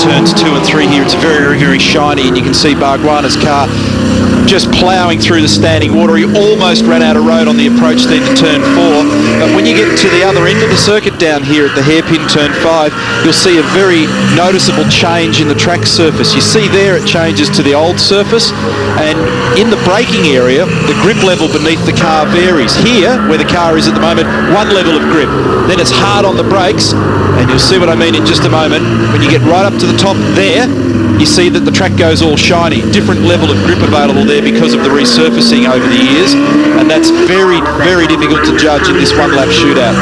turns 2 and 3 here. It's very, very shiny, and you can see Bargwanna's car just ploughing through the standing water. He almost ran out of road on the approach then to turn 4. But when you get to the other end of the circuit down here at the hairpin turn 5, you'll see a very noticeable change in the track surface. You see there it changes to the old surface, and in the braking area, the grip level beneath the car varies. Here, where the car is at the moment, one level of grip. Then it's hard on the brakes, and you'll see what I mean in just a moment. When you get right up to the top there, you see that the track goes all shiny. Different level of grip available there because of the resurfacing over the years, and that's very, very difficult to judge in this one-lap shootout.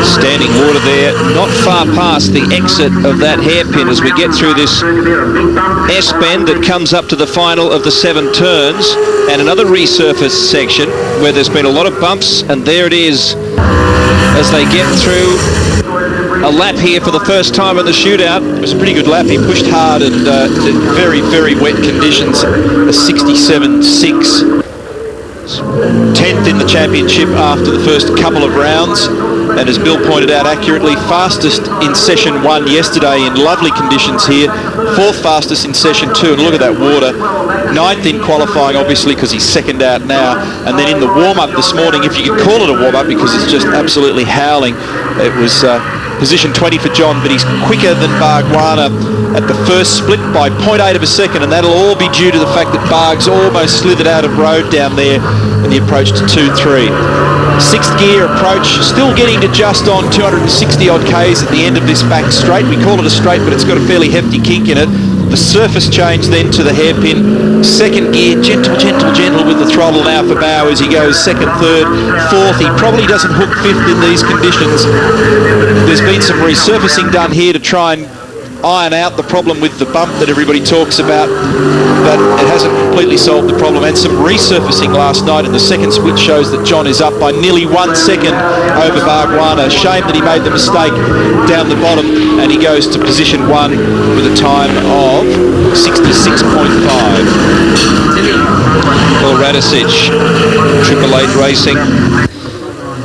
Standing water there, not far past the exit of that hairpin as we get through this S-bend that comes up to the final of the 7 turns, and another resurfaced section where there's been a lot of bumps, and there it is as they get through a lap here for the first time in the shootout. It was a pretty good lap. He pushed hard and very, very wet conditions. A 67.6. 10th in the championship after the first couple of rounds. And as Bill pointed out accurately, fastest in session 1 yesterday in lovely conditions here. 4th fastest in session 2, and look at that water. 9th in qualifying, obviously, because he's second out now. And then in the warm-up this morning, if you could call it a warm-up because it's just absolutely howling, it was position 20 for John, but he's quicker than Bargwanna at the first split by 0.8 of a second, and that'll all be due to the fact that Barg's almost slithered out of road down there in the approach to 2-3. 6th gear approach, still getting to just on 260 odd Ks at the end of this back straight. We call it a straight, but it's got a fairly hefty kink in it. The surface change then to the hairpin. 2nd gear, gentle, gentle, gentle with the throttle now for Bow as he goes 2nd, 3rd, 4th. He probably doesn't hook 5th in these conditions. There's been some resurfacing done here to try and iron out the problem with the bump that everybody talks about, but it hasn't completely solved the problem. And some resurfacing last night in the 2nd split shows that John is up by nearly 1 second over Bargwanna. Shame that he made the mistake down the bottom, and he goes to position 1 with a time of 66.5. Paul Radicic, Triple Eight Racing,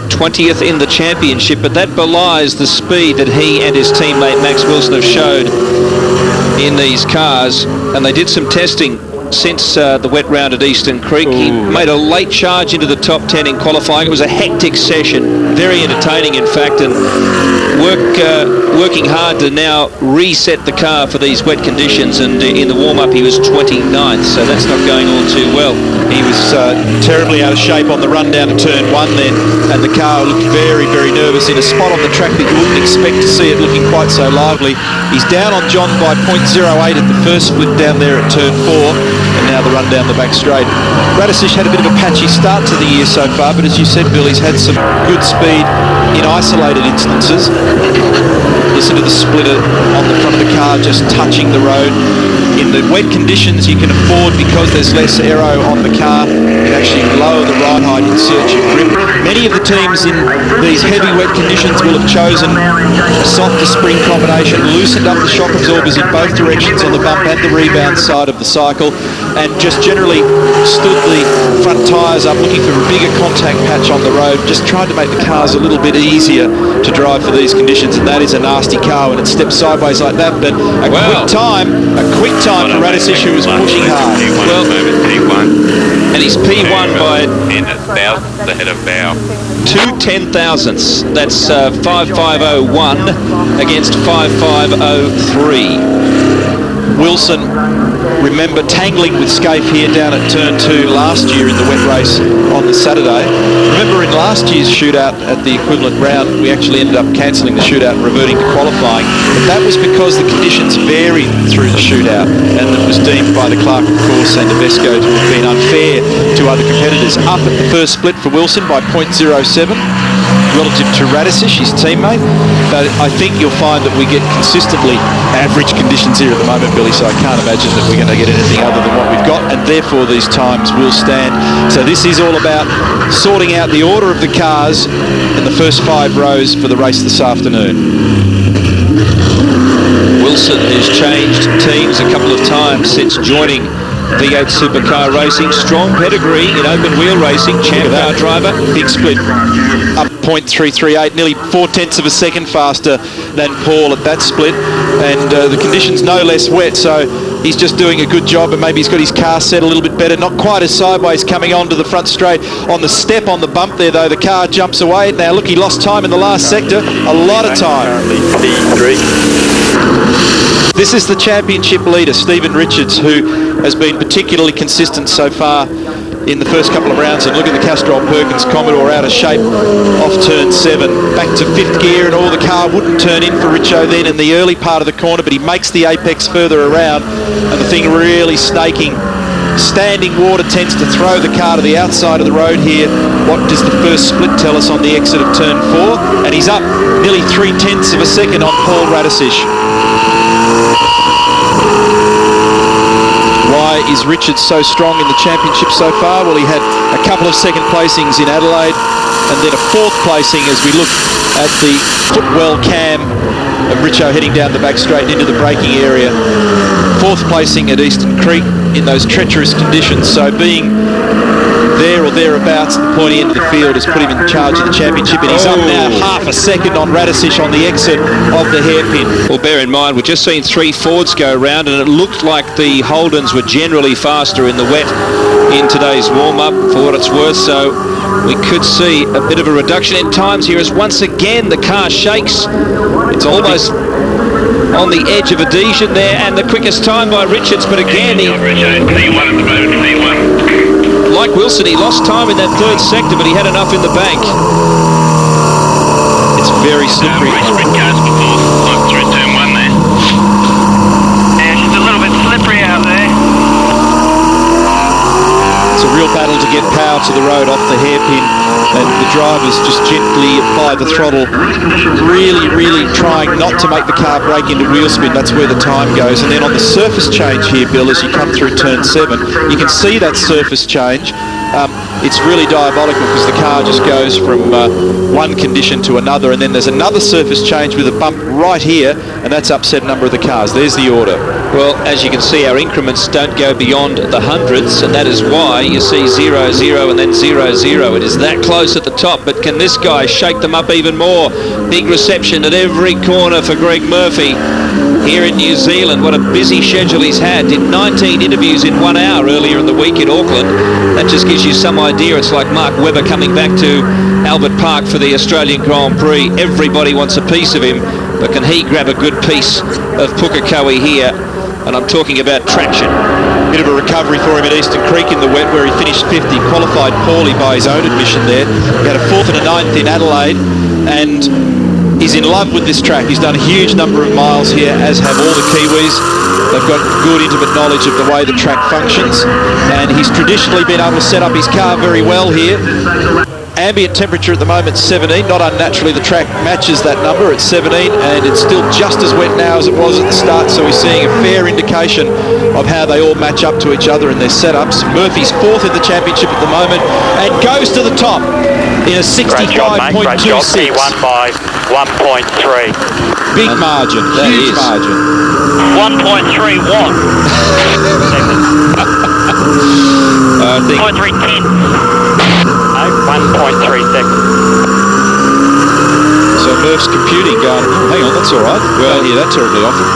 20th in the championship, but that belies the speed that he and his teammate Max Wilson have showed in these cars. And they did some testing since the wet round at Eastern Creek. He made a late charge into the top 10 in qualifying. It was a hectic session, very entertaining in fact, and working hard to now reset the car for these wet conditions. And in the warm-up he was 29th, so that's not going all too well. He was terribly out of shape on the run down to turn 1 then, and the car looked very, very nervous in a spot on the track that you wouldn't expect to see it looking quite so lively. He's down on John by 0.08 at the first split down there at turn 4, and now the run down the back straight. Radicic had a bit of a patchy start to the year so far, but as you said, Bill, he's had some good speed in isolated instances. Listen to the splitter on the front of the car just touching the road. In the wet conditions you can afford, because there's less aero on the car, you can actually lower the ride height, insert your grip. Many of the teams in these heavy wet conditions will have chosen a softer spring combination, loosened up the shock absorbers in both directions on the bump and the rebound side of the cycle, and just generally stood the front tyres up looking for a bigger contact patch on the road, just tried to make the cars a little bit easier to drive for these conditions. And that is a nasty car when it steps sideways like that, but a quick time for Radicic, who was pushing hard. Well, P1. And he's P1 by the head of Bow. 2 10,000ths. That's 5.501 against 5.503. Wilson, remember, tangling with Scaife here down at turn 2 last year in the wet race on the Saturday. Remember in last year's shootout at the equivalent round, we actually ended up cancelling the shootout and reverting to qualifying. But that was because the conditions varied through the shootout, and it was deemed by the clerk of course and Nabesco to have been unfair to other competitors. Up at the first split for Wilson by 0.07 relative to Radicic, his teammate. But I think you'll find that we get consistently average conditions here at the moment, Billy, so I can't imagine that we're going to get anything other than what we've got, and therefore these times will stand. So this is all about sorting out the order of the cars in the first 5 rows for the race this afternoon. Wilson has changed teams a couple of times since joining V8 Supercar racing, strong pedigree in open wheel racing, champ car driver. Big split, up 0.338, nearly 0.4 of a second faster than Paul at that split, and the conditions no less wet, so he's just doing a good job, and maybe he's got his car set a little bit better. Not quite as sideways coming onto the front straight. On the step on the bump there, though, the car jumps away. Now look, he lost time in the last sector, a lot of time. This is the championship leader, Stephen Richards, who has been particularly consistent so far in the first couple of rounds. And look at the Castrol Perkins Commodore out of shape off turn 7. Back to 5th gear, and all the car wouldn't turn in for Richo then in the early part of the corner, but he makes the apex further around, and the thing really snaking. Standing water tends to throw the car to the outside of the road here. What does the first split tell us on the exit of turn 4? And he's up nearly 0.3 of a second on Paul Radisich. Why is Richards so strong in the championship so far? Well, he had a couple of second placings in Adelaide, and then a 4th placing as we look at the footwell cam of Richo heading down the back straight into the braking area. 4th placing at Eastern Creek in those treacherous conditions, so being there or thereabouts at the pointy end of the field has put him in charge of the championship, and he's up now half a second on Radisich on the exit of the hairpin. Well, bear in mind, we've just seen 3 Fords go round, and it looked like the Holdens were generally faster in the wet in today's warm-up, for what it's worth, so we could see a bit of a reduction in times here as once again the car shakes. It's almost on the edge of adhesion there, and the quickest time by Richards, but again he, like Wilson, he lost time in that 3rd sector, but he had enough in the bank. It's very slippery. Through turn 1 there. Yeah, she's a little bit slippery out there. It's a real battle to get power to the road off the hairpin, and the drivers just gently apply the throttle, really trying not to make the car break into wheel spin. That's where the time goes. And then on the surface change here, Bill, as you come through turn 7, you can see that surface change. It's really diabolical because the car just goes from one condition to another, and then there's another surface change with a bump right here, and that's upset a number of the cars. There's the order. Well, as you can see, our increments don't go beyond the hundreds, and that is why you see 0, 0, and then 0, 0. It is that close at the top, but can this guy shake them up even more? Big reception at every corner for Greg Murphy here in New Zealand. What a busy schedule he's had. Did 19 interviews in 1 hour earlier in the week in Auckland. That just gives you some idea. It's like Mark Webber coming back to Albert Park for the Australian Grand Prix. Everybody wants a piece of him, but can he grab a good piece of Pukekohe here? And I'm talking about traction. Bit of a recovery for him at Eastern Creek in the wet, where he finished 5th. He qualified poorly by his own admission there. He had a 4th and a 9th in Adelaide, and he's in love with this track. He's done a huge number of miles here, as have all the Kiwis. They've got good intimate knowledge of the way the track functions, and he's traditionally been able to set up his car very well here. Ambient temperature at the moment 17. Not unnaturally, the track matches that number at 17, and it's still just as wet now as it was at the start, so we're seeing a fair indication of how they all match up to each other in their setups. Murphy's 4th in the championship at the moment and goes to the top in a 65.26. Great job, he won by 1.3. Big margin, huge margin. 1.31 I think 0.310. No, 1.3 seconds. So Murph's computing going, oh, hang on, that's all right. We don't hear that terribly often.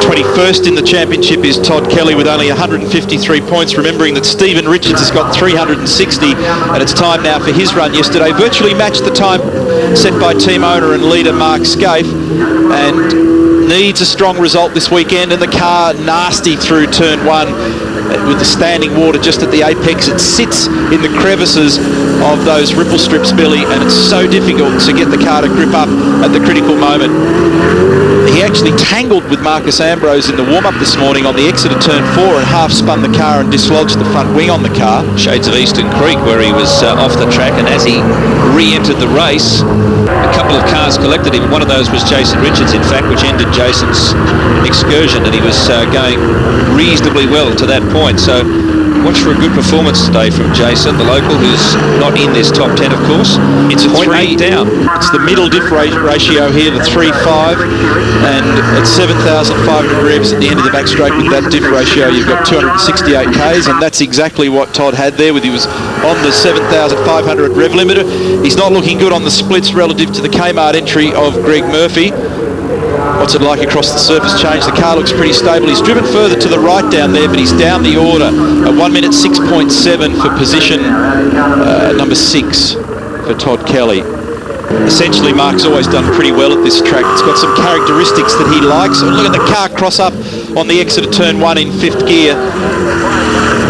21st in the championship is Todd Kelly with only 153 points, remembering that Stephen Richards has got 360, and it's time now for his run yesterday. Virtually matched the time set by team owner and leader Mark Scaife, and needs a strong result this weekend, and the car nasty through turn 1 with the standing water just at the apex. It sits in the crevices of those ripple strips, Billy, and it's so difficult to get the car to grip up at the critical moment. He actually tangled with Marcus Ambrose in the warm-up this morning on the exit of turn 4 and half spun the car and dislodged the front wing on the car. shades of Eastern Creek, where he was off the track, and as he re-entered the race, a couple of cars collected him. One of those was Jason Richards, in fact, which ended Jason's excursion, and he was going reasonably well to that point. So Watch for a good performance today from Jason, the local, who's not in this top 10, of course. It's a 0.8 down. It's the middle diff ratio here, the 3.5, and at 7,500 revs at the end of the back straight with that diff ratio, you've got 268 Ks, and that's exactly what Todd had there. He was on the 7,500 rev limiter. He's not looking good on the splits relative to the Kmart entry of Greg Murphy. What's it like across the surface change? The car looks pretty stable. He's driven further to the right down there, but he's down the order at 1 minute 6.7 for position number 6 for Todd Kelly. Essentially, Mark's always done pretty well at this track. It's got some characteristics that he likes. Oh, look at the car cross up on the exit of turn 1 in 5th gear.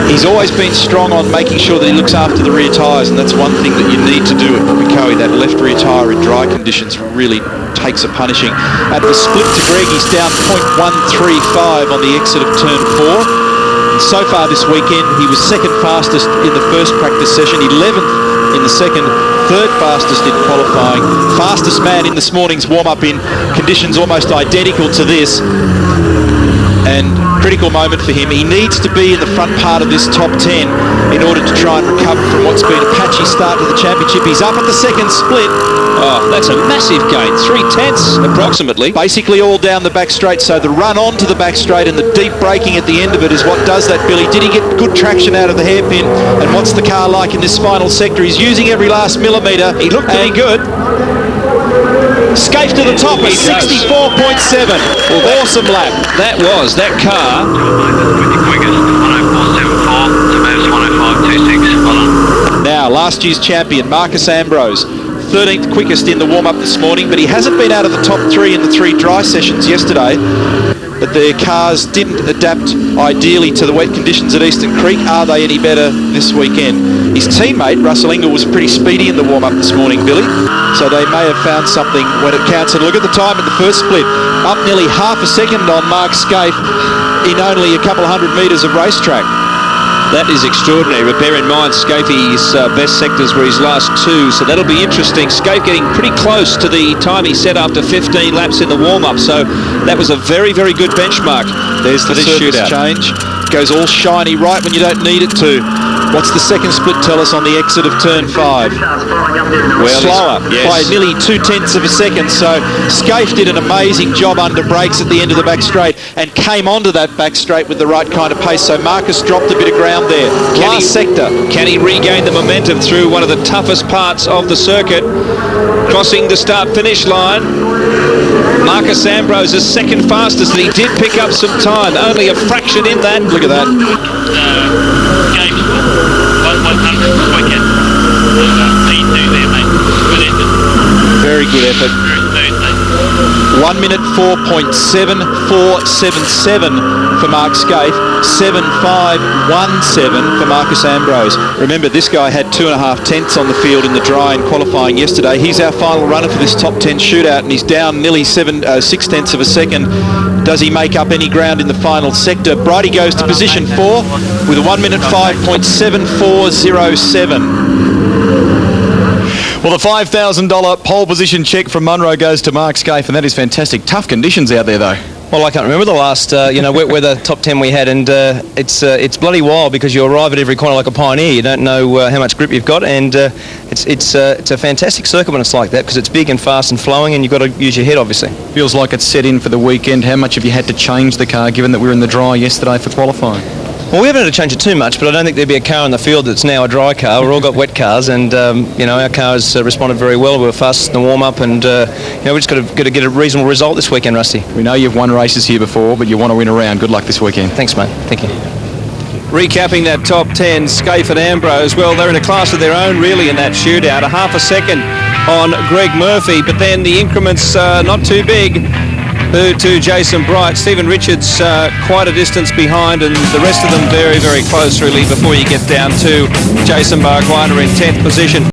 He's always been strong on making sure that he looks after the rear tyres, and that's one thing that you need to do at Pukekohe. That left rear tyre in dry conditions really takes a punishing. At the split to Greg, he's down 0.135 on the exit of turn 4. And so far this weekend, he was second fastest in the first practice session, 11th in the second, third fastest in qualifying, fastest man in this morning's warm-up in conditions almost identical to this. And critical moment for him. He needs to be in the front part of this top 10 in order to try and recover from what's been a patchy start to the championship. He's up at the second split. Oh, that's a massive gain, 0.3 approximately. Basically all down the back straight, so the run onto the back straight and the deep braking at the end of it is what does that, Billy. Did he get good traction out of the hairpin? And what's the car like in this final sector? He's using every last millimetre. He looked pretty good. Scaife to the top at 64.7. Well, awesome lap. That car. Quickest, 104.74 to Mavs 105.26. Well done. Now, last year's champion, Marcus Ambrose, 13th quickest in the warm-up this morning, but he hasn't been out of the top 3 in the 3 dry sessions yesterday. But their cars didn't adapt ideally to the wet conditions at Eastern Creek. Are they any better this weekend? His teammate, Russell Ingall, was pretty speedy in the warm-up this morning, Billy. So they may have found something when it counts. And look at the time in the first split. Up nearly half a second on Mark Scaife in only a couple of 100 metres of racetrack. That is extraordinary, but bear in mind Scaife's best sectors were his last 2, so that'll be interesting. Scaife getting pretty close to the time he set after 15 laps in the warm-up, so that was a very, very good benchmark. There's the surface change. Goes all shiny right when you don't need it to. What's the second split tell us on the exit of turn 5? Well, slower yes, by nearly 0.2 of a second. So Scaife did an amazing job under brakes at the end of the back straight and came onto that back straight with the right kind of pace. So Marcus dropped a bit of ground there. Last sector. Can he regain the momentum through one of the toughest parts of the circuit? Crossing the start-finish line. Marcus Ambrose is second fastest, and he did pick up some time. Only a fraction in that. Look at that. Games 100 this weekend. P2 there, mate. Good effort. Very good effort. Very smooth, mate. 1 minute 4.7477 for Mark Scaife, 7.517 for Marcus Ambrose. Remember, this guy had 2.5 tenths on the field in the dry and qualifying yesterday. He's our final runner for this top 10 shootout, and he's down nearly 6 tenths of a second. Does he make up any ground in the final sector? Brighty goes to position 4 with a 1 minute 5.7407. Well, the $5,000 pole position check from Munro goes to Mark Scaife, and that is fantastic. Tough conditions out there, though. Well, I can't remember the last, wet weather top 10 we had, and it's bloody wild because you arrive at every corner like a pioneer. You don't know how much grip you've got, and it's a fantastic circuit when it's like that because it's big and fast and flowing, and you've got to use your head, obviously. Feels like it's set in for the weekend. How much have you had to change the car, given that we were in the dry yesterday for qualifying? Well, we haven't had to change it too much, but I don't think there'd be a car in the field that's now a dry car. We've all got wet cars, and our cars responded very well. We were fastest in the warm-up, and we just got to get a reasonable result this weekend, Rusty. We know you've won races here before, but you want to win a round. Good luck this weekend. Thanks, mate. Thank you. Recapping that top 10, Scaife and Ambrose, well, they're in a class of their own, really, in that shootout. A half a second on Greg Murphy, but then the increments not too big. To Jason Bright. Stephen Richards quite a distance behind, and the rest of them very, very close really before you get down to Jason Barguana in 10th position.